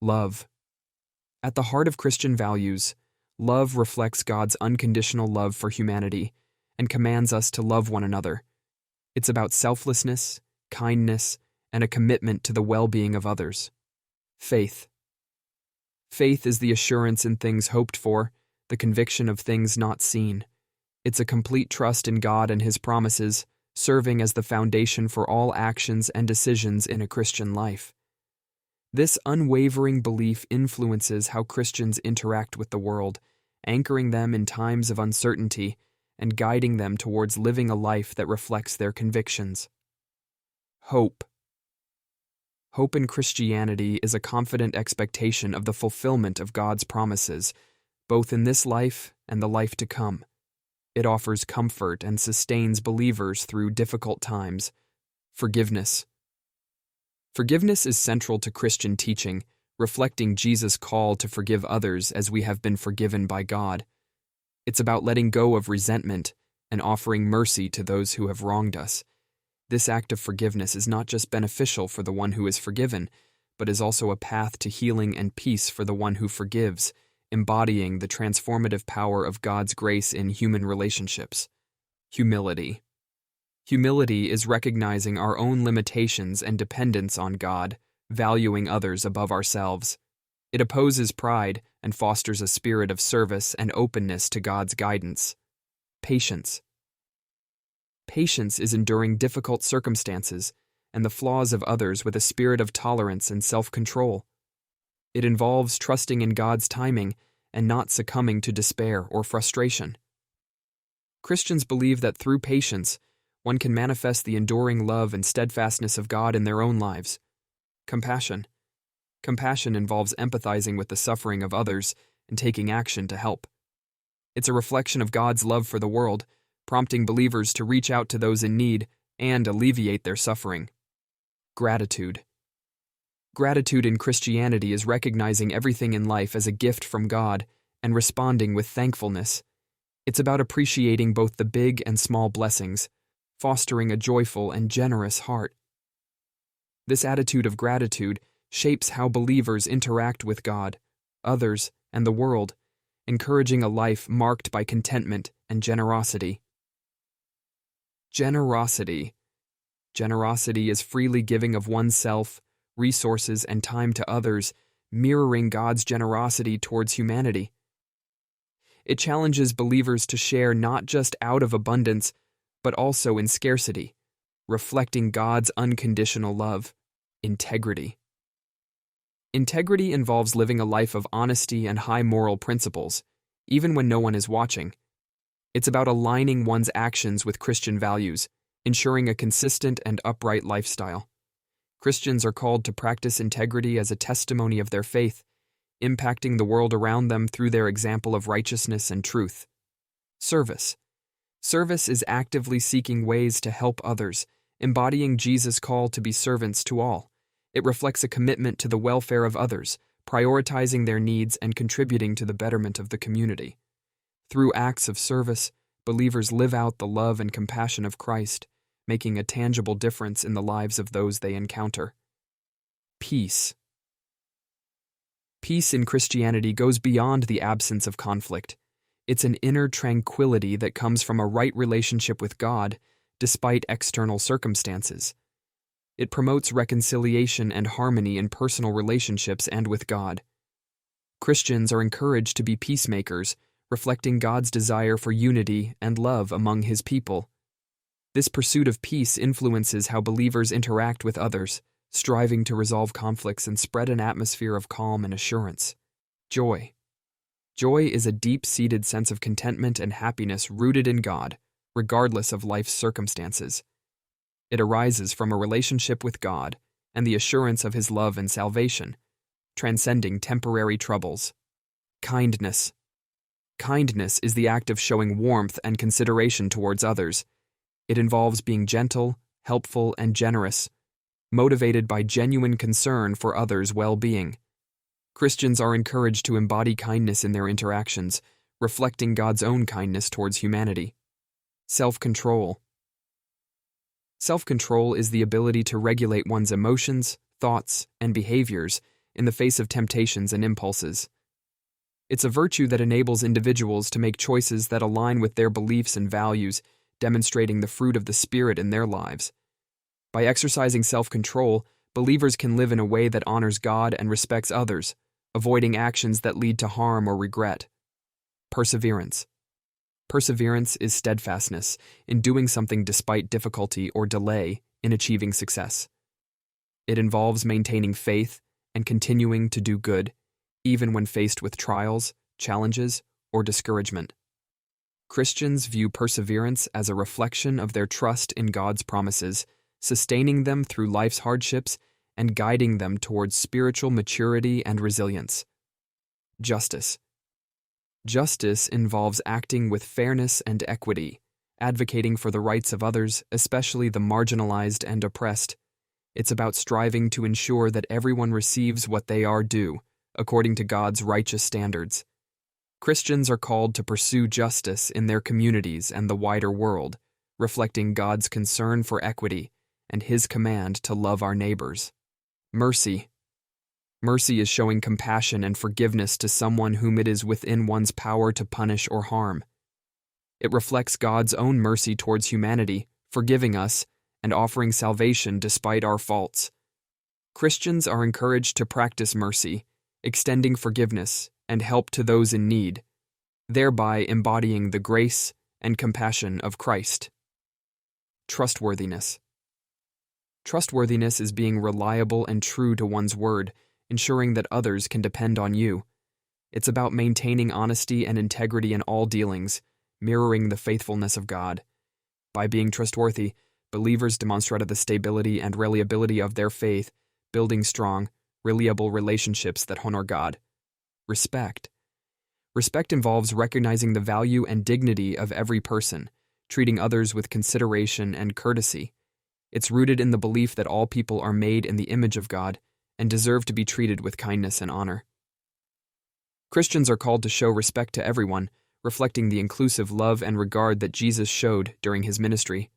Love. At the heart of Christian values, love reflects God's unconditional love for humanity and commands us to love one another. It's about selflessness, kindness, and a commitment to the well-being of others. Faith. Faith is the assurance in things hoped for, the conviction of things not seen. It's a complete trust in God and His promises, serving as the foundation for all actions and decisions in a Christian life. This unwavering belief influences how Christians interact with the world, anchoring them in times of uncertainty and guiding them towards living a life that reflects their convictions. Hope. Hope in Christianity is a confident expectation of the fulfillment of God's promises, both in this life and the life to come. It offers comfort and sustains believers through difficult times. Forgiveness. Forgiveness is central to Christian teaching, reflecting Jesus' call to forgive others as we have been forgiven by God. It's about letting go of resentment and offering mercy to those who have wronged us. This act of forgiveness is not just beneficial for the one who is forgiven, but is also a path to healing and peace for the one who forgives, embodying the transformative power of God's grace in human relationships. Humility. Humility is recognizing our own limitations and dependence on God, valuing others above ourselves. It opposes pride and fosters a spirit of service and openness to God's guidance. Patience. Patience is enduring difficult circumstances and the flaws of others with a spirit of tolerance and self-control. It involves trusting in God's timing and not succumbing to despair or frustration. Christians believe that through patience, one can manifest the enduring love and steadfastness of God in their own lives. Compassion. Compassion involves empathizing with the suffering of others and taking action to help. It's a reflection of God's love for the world, prompting believers to reach out to those in need and alleviate their suffering. Gratitude. Gratitude in Christianity is recognizing everything in life as a gift from God and responding with thankfulness. It's about appreciating both the big and small blessings, fostering a joyful and generous heart. This attitude of gratitude shapes how believers interact with God, others, and the world, encouraging a life marked by contentment and generosity. Generosity. Generosity is freely giving of oneself, resources, and time to others, mirroring God's generosity towards humanity. It challenges believers to share not just out of abundance, but also in scarcity, reflecting God's unconditional love. Integrity. Integrity involves living a life of honesty and high moral principles, even when no one is watching. It's about aligning one's actions with Christian values, ensuring a consistent and upright lifestyle. Christians are called to practice integrity as a testimony of their faith, impacting the world around them through their example of righteousness and truth. Service. Service is actively seeking ways to help others, embodying Jesus' call to be servants to all. It reflects a commitment to the welfare of others, prioritizing their needs and contributing to the betterment of the community. Through acts of service, believers live out the love and compassion of Christ, making a tangible difference in the lives of those they encounter. Peace. Peace in Christianity goes beyond the absence of conflict. It's an inner tranquility that comes from a right relationship with God, despite external circumstances. It promotes reconciliation and harmony in personal relationships and with God. Christians are encouraged to be peacemakers, reflecting God's desire for unity and love among His people. This pursuit of peace influences how believers interact with others, striving to resolve conflicts and spread an atmosphere of calm and assurance. Joy. Joy is a deep-seated sense of contentment and happiness rooted in God, regardless of life's circumstances. It arises from a relationship with God and the assurance of His love and salvation, transcending temporary troubles. Kindness. Kindness is the act of showing warmth and consideration towards others. It involves being gentle, helpful, and generous, motivated by genuine concern for others' well-being. Christians are encouraged to embody kindness in their interactions, reflecting God's own kindness towards humanity. Self-control. Self-control is the ability to regulate one's emotions, thoughts, and behaviors, in the face of temptations and impulses. It's a virtue that enables individuals to make choices that align with their beliefs and values, demonstrating the fruit of the Spirit in their lives. By exercising self-control, believers can live in a way that honors God and respects others, avoiding actions that lead to harm or regret. Perseverance. Perseverance is steadfastness in doing something despite difficulty or delay in achieving success. It involves maintaining faith and continuing to do good, even when faced with trials, challenges, or discouragement. Christians view perseverance as a reflection of their trust in God's promises, sustaining them through life's hardships and guiding them towards spiritual maturity and resilience. Justice. Justice involves acting with fairness and equity, advocating for the rights of others, especially the marginalized and oppressed. It's about striving to ensure that everyone receives what they are due, according to God's righteous standards. Christians are called to pursue justice in their communities and the wider world, reflecting God's concern for equity and His command to love our neighbors. Mercy. Mercy is showing compassion and forgiveness to someone whom it is within one's power to punish or harm. It reflects God's own mercy towards humanity, forgiving us and offering salvation despite our faults. Christians are encouraged to practice mercy, extending forgiveness and help to those in need, thereby embodying the grace and compassion of Christ. Trustworthiness. Trustworthiness is being reliable and true to one's word, ensuring that others can depend on you. It's about maintaining honesty and integrity in all dealings, mirroring the faithfulness of God. By being trustworthy, believers demonstrate the stability and reliability of their faith, building strong, reliable relationships that honor God. Respect. Respect involves recognizing the value and dignity of every person, treating others with consideration and courtesy. It's rooted in the belief that all people are made in the image of God and deserve to be treated with kindness and honor. Christians are called to show respect to everyone, reflecting the inclusive love and regard that Jesus showed during His ministry.